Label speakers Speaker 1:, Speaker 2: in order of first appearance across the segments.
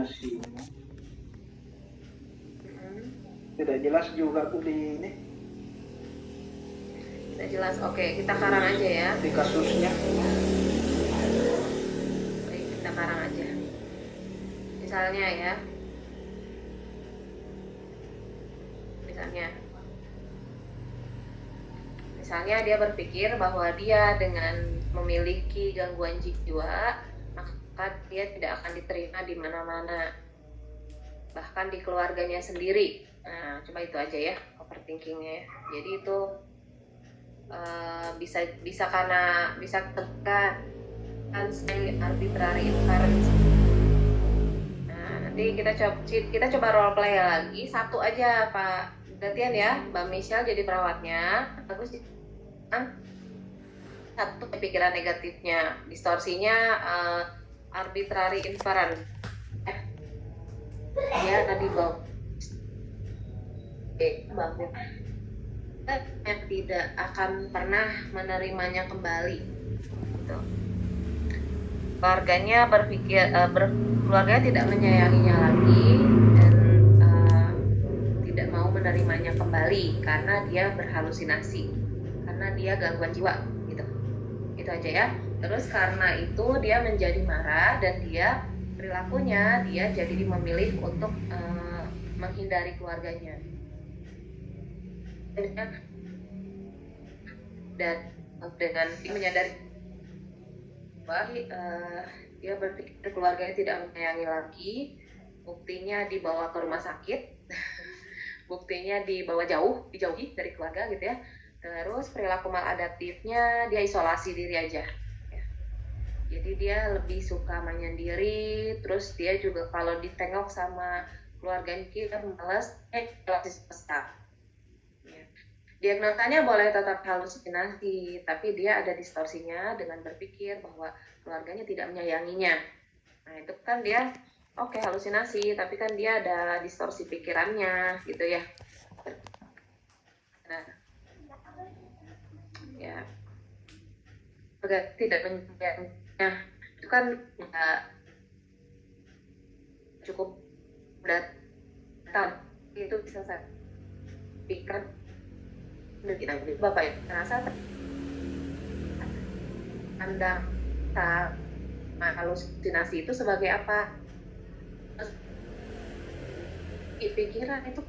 Speaker 1: halusinasinya. Tidak jelas juga tuh di ini.
Speaker 2: Tidak jelas. Oke, kita karang aja ya.
Speaker 1: Di kasusnya.
Speaker 2: Oke, kita karang aja. Misalnya ya. Misalnya dia berpikir bahwa dia dengan memiliki gangguan jiwa, maka dia tidak akan diterima di mana-mana, bahkan di keluarganya sendiri. Nah, coba itu aja ya overthinkingnya. Jadi itu bisa karena bisa tekan arbitrary inference. Nah, nanti kita coba role play lagi satu aja Pak. Gantian ya, Mbak Michelle jadi perawatnya. Bagus satu pikiran negatifnya, distorsinya arbitrary inference. Dia tadi bagus. Bagus. Yang tidak akan pernah menerimanya kembali. Gitu. Keluarganya berpikir keluarganya tidak menyayanginya lagi dan tidak mau menerimanya kembali karena dia berhalusinasi, karena dia gangguan jiwa gitu. Itu aja ya. Terus karena itu dia menjadi marah dan dia perilakunya dia jadi memilih untuk menghindari keluarganya. Dan dengan menyadari bahwa dia berpikir keluarganya tidak menyayangi lagi, buktinya dibawa ke rumah sakit, buktinya dibawa dijauhi dari keluarga gitu ya. Terus perilaku maladaptifnya dia isolasi diri aja ya. Jadi dia lebih suka menyendiri, terus dia juga kalau ditengok sama keluarganya kita malas sesat. Diagnosanya boleh tetap halusinasi, tapi dia ada distorsinya dengan berpikir bahwa keluarganya tidak menyayanginya. Nah itu kan dia halusinasi, tapi kan dia ada distorsi pikirannya gitu ya. Nah, ya tidak menyayanginya itu kan nggak cukup data itu bisa saya pikir. Bapak ya merasa Anda halusinasi itu sebagai apa? Pikiran itu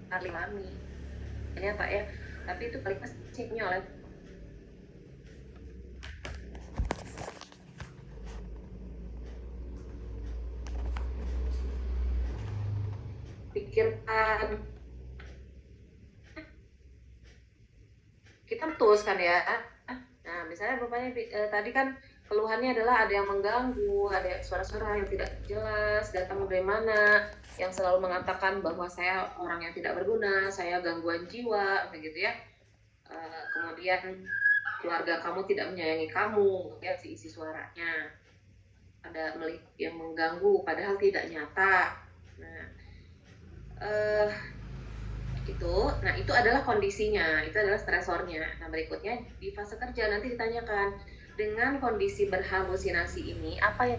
Speaker 2: alami ya Pak ya, tapi itu paling pastinya oleh pikiran kita putuskan ya. Nah misalnya bapaknya tadi kan keluhannya adalah ada yang mengganggu, ada suara-suara yang tidak jelas datang dari mana, yang selalu mengatakan bahwa saya orang yang tidak berguna, saya gangguan jiwa begitu ya. Kemudian keluarga kamu tidak menyayangi kamu ya, isi suaranya ada yang mengganggu padahal tidak nyata. Nah itu adalah kondisinya, itu adalah stresornya. Nah berikutnya di fase kerja nanti ditanyakan dengan kondisi berhalusinasi ini apa ya.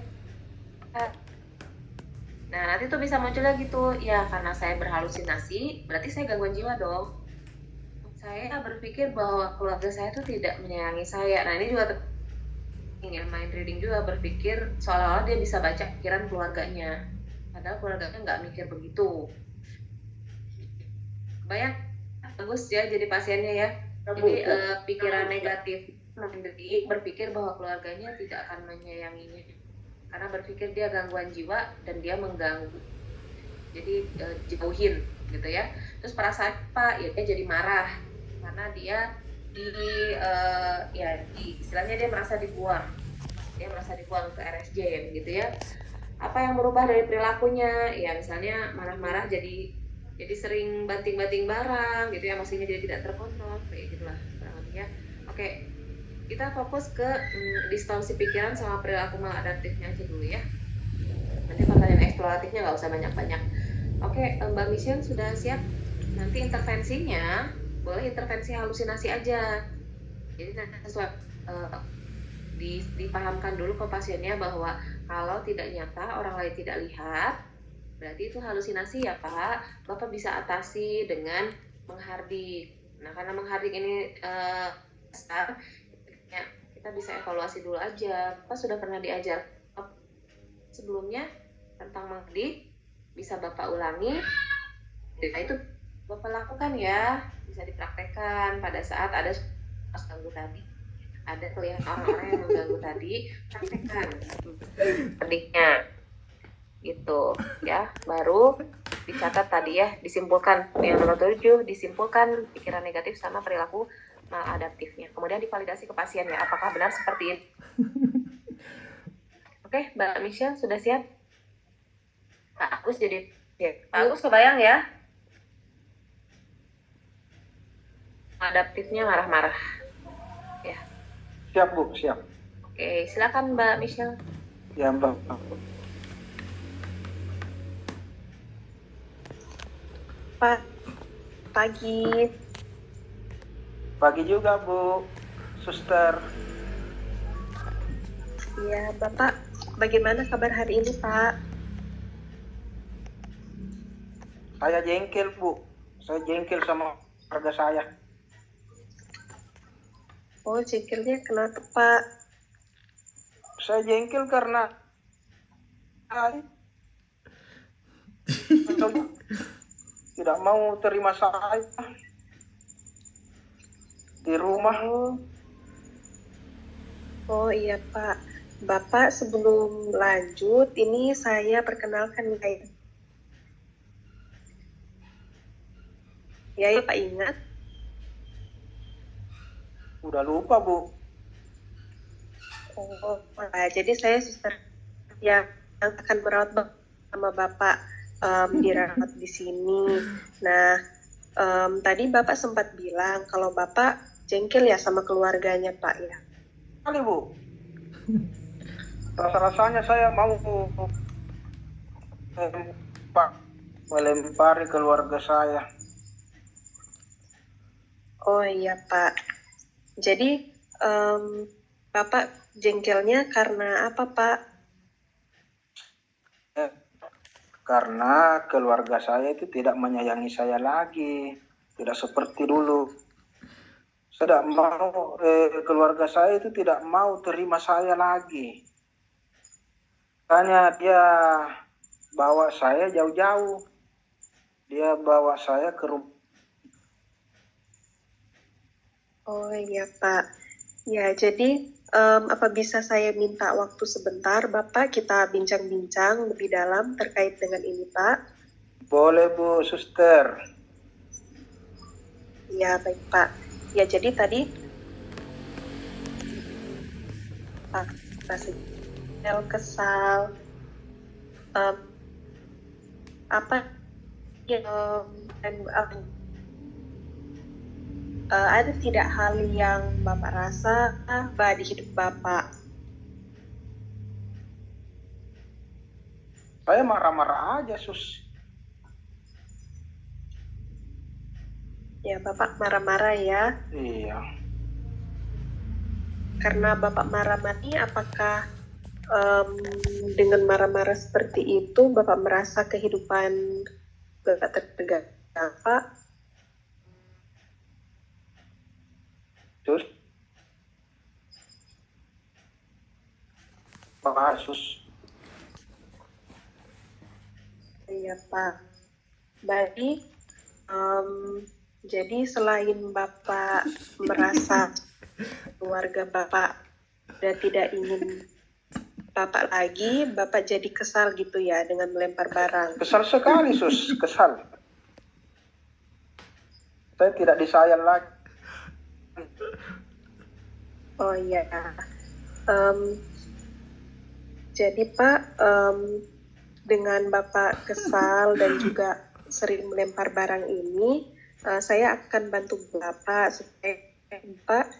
Speaker 2: Nah nanti tuh bisa muncul lagi tuh ya, karena saya berhalusinasi berarti saya gangguan jiwa dong. Saya berpikir bahwa keluarga saya tuh tidak menyayangi saya. Nah ini juga ingin mind reading juga, berpikir seolah-olah dia bisa baca pikiran keluarganya, padahal keluarganya nggak mikir begitu. Banyak bagus ya jadi pasiennya ya. Jadi pikiran negatif berpikir bahwa keluarganya tidak akan menyayanginya karena berpikir dia gangguan jiwa dan dia mengganggu, jadi jauhin gitu ya. Terus perasaan apa ya, dia jadi marah karena dia istilahnya dia merasa dibuang ke RSJ gitu ya. Apa yang berubah dari perilakunya ya, misalnya marah-marah jadi sering banting-banting barang gitu ya, emosinya jadi tidak terkontrol kayak gitulah ya. Oke, kita fokus ke distorsi pikiran sama perilaku maladaptifnya aja dulu ya. Nanti pertanyaan eksploratifnya nggak usah banyak-banyak. Oke, Mbak Michelle sudah siap? Nanti intervensinya boleh intervensi halusinasi aja. Jadi nanti dipahamkan dulu ke pasiennya bahwa Kalau tidak nyata, orang lain tidak lihat, berarti itu halusinasi ya Pak. Bapak bisa atasi dengan menghardik. Nah, karena menghardik ini besar, ya, kita bisa evaluasi dulu aja. Bapak sudah pernah diajar sebelumnya tentang menghardik, bisa Bapak ulangi. Nah, itu Bapak lakukan ya, bisa dipraktekkan pada saat ada ganggu tadi. Ada kelihatan orang-orang yang mengganggu tadi, praktekkan hardiknya gitu ya. Baru dicatat tadi ya, disimpulkan yang nomor 7, disimpulkan pikiran negatif sama perilaku maladaptifnya. Kemudian divalidasi ke pasien ya, apakah benar seperti itu. Oke, Mbak Michelle sudah siap? Pak Agus jadi Pak Agus kebayang ya? Adaptifnya marah-marah. Ya.
Speaker 1: Siap Bu, siap.
Speaker 2: Oke, silakan Mbak Michelle.
Speaker 1: Ya Mbak.
Speaker 3: Pak, pagi.
Speaker 1: Pagi juga Bu, suster.
Speaker 3: Ya, Bapak, bagaimana kabar hari ini, Pak?
Speaker 1: Saya jengkel Bu, saya jengkel sama keluarga saya.
Speaker 3: Oh, jengkelnya kenapa, Pak?
Speaker 1: Saya jengkel karena tidak mau terima saya di rumah.
Speaker 3: Oh iya, Pak. Bapak, sebelum lanjut, ini saya perkenalkan ya. Ya, Pak ingat.
Speaker 1: Udah lupa Bu.
Speaker 3: Oh, jadi saya suster yang akan merawat sama Bapak dirawat di sini. Nah, tadi Bapak sempat bilang kalau Bapak jengkel ya sama keluarganya, Pak ya.
Speaker 1: Kali Bu. Rasa-rasanya saya mau melempari keluarga saya.
Speaker 3: Oh iya Pak. Jadi Bapak jengkelnya karena apa Pak?
Speaker 1: Karena keluarga saya itu tidak menyayangi saya lagi, tidak seperti dulu. Saya tidak mau keluarga saya itu tidak mau terima saya lagi. Makanya dia bawa saya jauh-jauh. Dia bawa saya ke rumah.
Speaker 3: Oh iya Pak. Ya jadi apa bisa saya minta waktu sebentar Bapak kita bincang-bincang lebih dalam terkait dengan ini Pak?
Speaker 1: Boleh Bu, suster.
Speaker 3: Ya baik Pak. Ya jadi tadi Pak masih kesal apa yang ada tidak hal yang Bapak rasa di hidup Bapak?
Speaker 1: Saya marah-marah aja, Sus.
Speaker 3: Ya, Bapak marah-marah ya.
Speaker 1: Iya.
Speaker 3: Karena Bapak marah-marah, apakah dengan marah-marah seperti itu Bapak merasa kehidupan Bapak tertegak Bapak?
Speaker 1: Sus. Pak Sus.
Speaker 3: Iya Pak. Baik. Jadi selain Bapak merasa keluarga Bapak sudah tidak ingin Bapak lagi, Bapak jadi kesal gitu ya dengan melempar barang.
Speaker 1: Kesal sekali, Sus. Kesal. Saya tidak disayang lagi.
Speaker 3: Oh iya. Jadi Pak, dengan Bapak kesal dan juga sering melempar barang ini, saya akan bantu Bapak supaya Bapak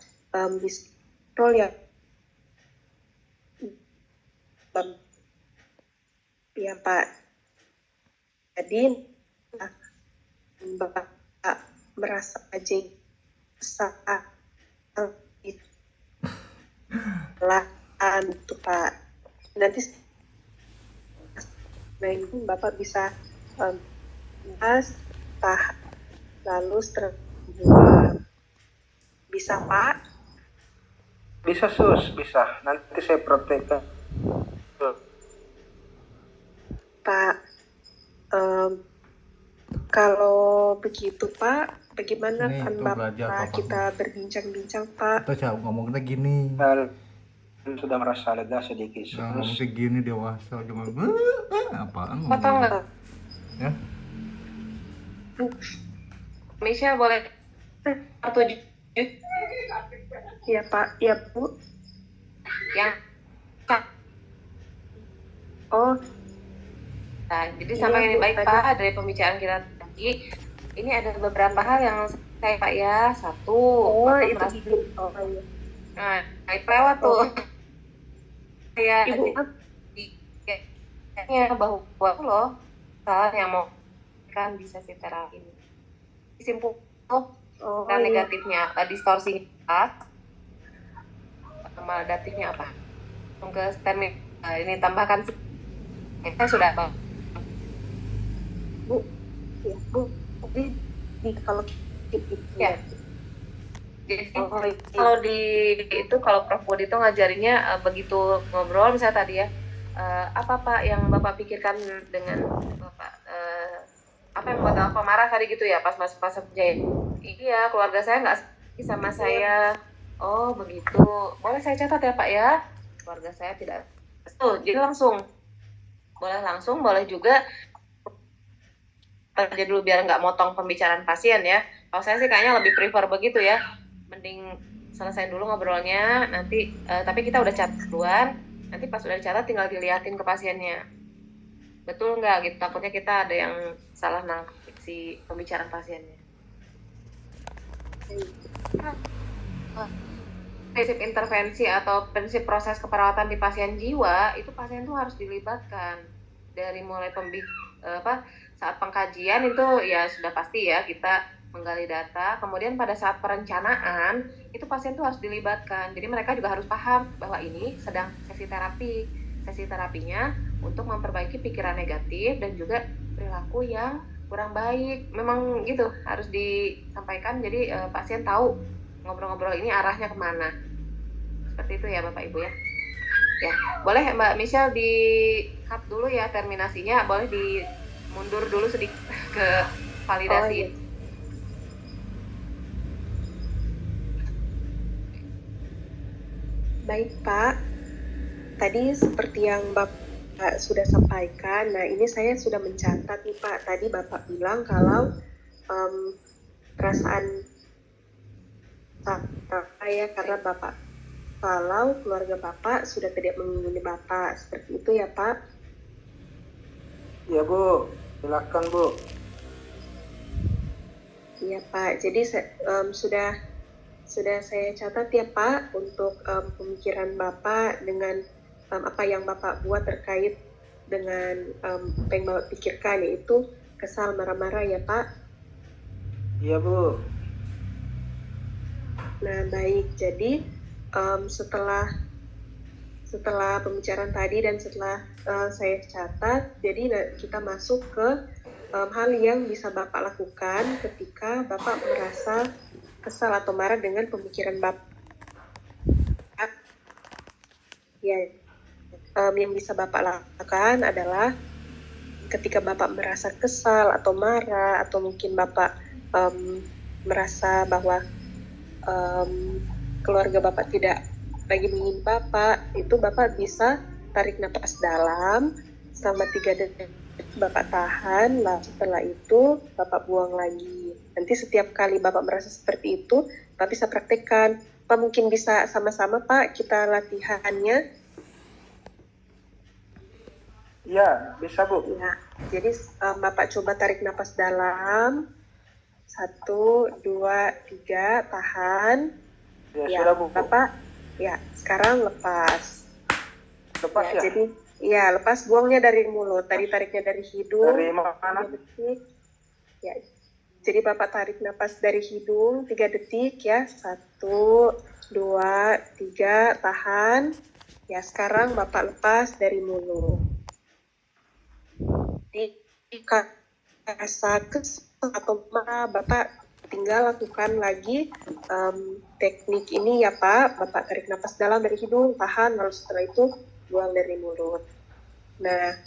Speaker 3: bisa kontrol ya. Ya Pak. Jadi Bapak merasa aja saat itu Pak. Nanti Nah ini Bapak bisa pas, tahan, lalu setelah buang. Bisa Pak?
Speaker 1: Bisa sus, bisa. Nanti saya praktekkan.
Speaker 3: Pak, em, kalau begitu Pak, bagaimana
Speaker 4: Nih,
Speaker 3: kan
Speaker 4: tuh belajar
Speaker 3: Bapak
Speaker 4: Bapak.
Speaker 3: kita berbincang-bincang Pak?
Speaker 4: Atau cara ngomongnya gini.
Speaker 1: Sudah merasa lega sedikit.
Speaker 4: Nah,
Speaker 1: Terus
Speaker 4: ngomongnya gini dewasa cuma apaan
Speaker 2: Kok tau
Speaker 4: ngomongnya.
Speaker 2: nggak?
Speaker 4: Ya,
Speaker 2: Michelle boleh 7
Speaker 3: Ya Pak, ya Bu.
Speaker 2: yang
Speaker 3: Oh,
Speaker 2: nah, jadi
Speaker 3: iya,
Speaker 2: sampai ini
Speaker 3: Bu,
Speaker 2: baik
Speaker 3: tadi.
Speaker 2: Pak dari pembicaraan kita tadi. Ini ada beberapa hal yang saya Pak ya. Satu,
Speaker 3: Oh,
Speaker 2: Bapak
Speaker 3: itu
Speaker 2: merasa,
Speaker 3: gini. Oh, iya.
Speaker 2: nah, itu lewat tuh. Saya
Speaker 3: Ibu,
Speaker 2: bahwa loh hal yang mau kan bisa si terapi ini. Simpul
Speaker 3: oh
Speaker 2: dan
Speaker 3: iya.
Speaker 2: negatifnya distorsi maladaptifnya apa? Ke termin ini tambahkan kita sudah
Speaker 3: Bu, ya Bu, jadi kalau gitu
Speaker 2: ya. Jadi
Speaker 3: Oh, iya.
Speaker 2: kalau kalau Prof Budi itu ngajarinnya begitu ngobrol misalnya tadi ya, apa Pak yang Bapak pikirkan dengan Bapak, apa yang membuat Bapak marah tadi gitu ya pas kerja ya? Iya, keluarga saya nggak sama saya. Oh begitu, boleh saya catat ya Pak ya, keluarga saya tidak. Jadi langsung boleh juga aja dulu biar nggak motong pembicaraan pasien ya. Kalau saya sih kayaknya lebih prefer begitu ya, mending selesai dulu ngobrolnya nanti, tapi kita udah catat duluan, nanti pas udah dicatat tinggal diliatin ke pasiennya, betul nggak gitu, takutnya kita ada yang salah nangkep si pembicaraan pasiennya. Prinsip intervensi atau prinsip proses keperawatan di pasien jiwa itu pasien tuh harus dilibatkan dari mulai saat pengkajian itu ya sudah pasti ya kita menggali data, kemudian pada saat perencanaan itu pasien tuh harus dilibatkan, jadi mereka juga harus paham bahwa ini sedang sesi terapinya untuk memperbaiki pikiran negatif dan juga perilaku yang kurang baik, memang gitu harus disampaikan, jadi pasien tahu ngobrol-ngobrol ini arahnya kemana. Seperti itu ya Bapak Ibu ya. Ya, boleh Mbak Michelle di cut dulu ya terminasinya, boleh dimundur dulu sedikit ke validasi.
Speaker 3: Oh, iya. Baik Pak, tadi seperti yang Bapak sudah sampaikan, nah ini saya sudah mencatat nih Pak, tadi Bapak bilang kalau perasaan saya karena Bapak, kalau keluarga Bapak sudah tidak menghubungi Bapak, seperti itu ya Pak?
Speaker 1: ya Bu, silakan Bu.
Speaker 3: Iya Pak, jadi sudah saya catat ya Pak untuk pemikiran Bapak dengan apa yang Bapak buat terkait dengan apa yang Bapak pikirkan, yaitu kesal, marah-marah ya Pak.
Speaker 1: Iya Bu.
Speaker 3: Nah baik, jadi setelah pembicaraan tadi dan setelah saya catat, jadi kita masuk ke hal yang bisa Bapak lakukan ketika Bapak merasa kesal atau marah dengan pemikiran Bapak. Ya, yang bisa Bapak lakukan adalah ketika Bapak merasa kesal atau marah, atau mungkin Bapak merasa bahwa keluarga Bapak tidak lagi menginginkan Bapak, itu Bapak bisa tarik napas dalam selama 3 detik, Bapak tahan, lalu setelah itu Bapak buang lagi. Nanti setiap kali Bapak merasa seperti itu, Bapak bisa praktekkan. Pak mungkin bisa sama-sama Pak kita latihannya.
Speaker 1: Iya, bisa Bu.
Speaker 3: Ya, jadi Bapak coba tarik napas dalam. 1, 2, 3, tahan.
Speaker 1: Ya, sudah Bu.
Speaker 3: Bapak, ya sekarang lepas.
Speaker 1: Lepas ya?
Speaker 3: Jadi, ya lepas, buangnya dari mulut. Tadi tariknya dari hidung.
Speaker 1: Dari mana?
Speaker 3: 3 detik. Ya, jadi Bapak tarik napas dari hidung 3 detik ya. 1, 2, 3, tahan. Ya, sekarang Bapak lepas dari mulut. Jika rasa kesal atau marah, Bapak tinggal lakukan lagi teknik ini ya Pak. Bapak tarik nafas dalam dari hidung, tahan, lalu setelah itu buang dari mulut. Nah,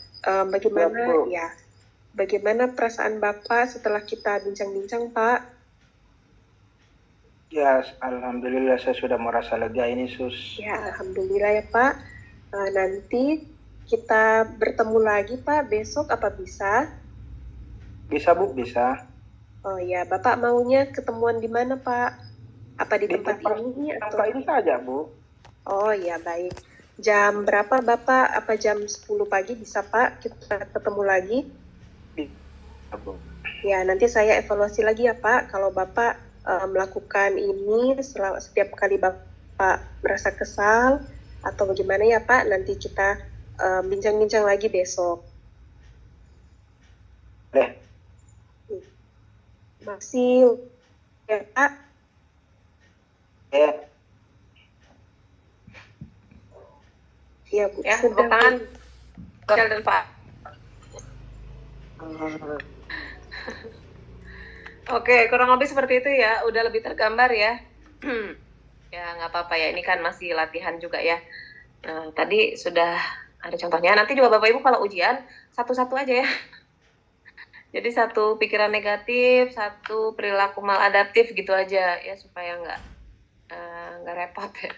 Speaker 3: bagaimana
Speaker 1: Bu.
Speaker 3: ya? Bagaimana perasaan Bapak setelah kita bincang-bincang, Pak?
Speaker 1: Ya, alhamdulillah saya sudah merasa lega ini, Sus.
Speaker 3: Ya, alhamdulillah ya Pak. Nanti kita bertemu lagi Pak besok apa bisa?
Speaker 1: Bisa, Bu, bisa.
Speaker 3: Oh ya, Bapak maunya ketemuan di mana Pak? Apa di
Speaker 1: Di
Speaker 3: tempat
Speaker 1: tempat
Speaker 3: ini atau?
Speaker 1: Tempat ini saja, Bu.
Speaker 3: Oh ya, baik. Jam berapa Bapak? Apa jam 10 pagi bisa Pak? Kita ketemu lagi?
Speaker 1: Bisa, Bu.
Speaker 3: Ya, nanti saya evaluasi lagi ya Pak. Kalau Bapak melakukan ini setiap kali Bapak merasa kesal atau bagaimana ya Pak, nanti kita bincang-bincang lagi besok.
Speaker 1: Deh.
Speaker 3: Masih ya Pak?
Speaker 1: Ya.
Speaker 3: Ya Bu,
Speaker 2: Ya,
Speaker 3: sudah.
Speaker 2: tepuk tangan. Michelle dan Pak. Oke, kurang lebih seperti itu ya. Udah lebih tergambar ya. Ya, nggak apa-apa ya. Ini kan masih latihan juga ya. Nah, tadi sudah ada contohnya. Nanti juga Bapak Ibu kalau ujian, satu-satu aja ya. Jadi satu pikiran negatif, satu perilaku maladaptif gitu aja ya, supaya nggak repot ya.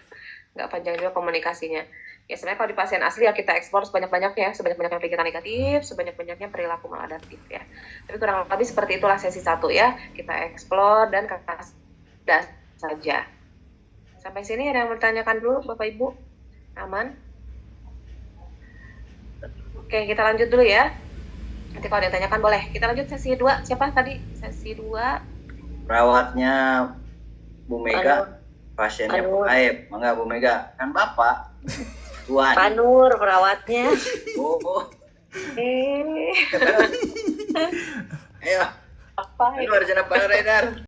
Speaker 2: Nggak panjang juga komunikasinya. Ya sebenarnya kalau di pasien asli ya kita eksplor sebanyak-banyaknya, sebanyak-banyaknya pikiran negatif, sebanyak-banyaknya perilaku maladaptif ya. Tapi kurang lebih seperti itulah sesi 1 ya. Kita eksplor dan kasih das saja. Sampai sini ada yang bertanyakan dulu Bapak Ibu? Aman? Oke, kita lanjut dulu ya. Nanti kalau ada yang tanyakan boleh. Kita lanjut sesi 2. Siapa tadi? Sesi 2.
Speaker 5: Perawatnya Bu Mega, pasiennya Bu Aib. Mangga Bu Mega, kan Bapak. Tuhan.
Speaker 6: Panur perawatnya.
Speaker 5: Oh.
Speaker 2: Eh,
Speaker 5: Ayo.
Speaker 2: apa
Speaker 5: Panur, jangan Panur Edar.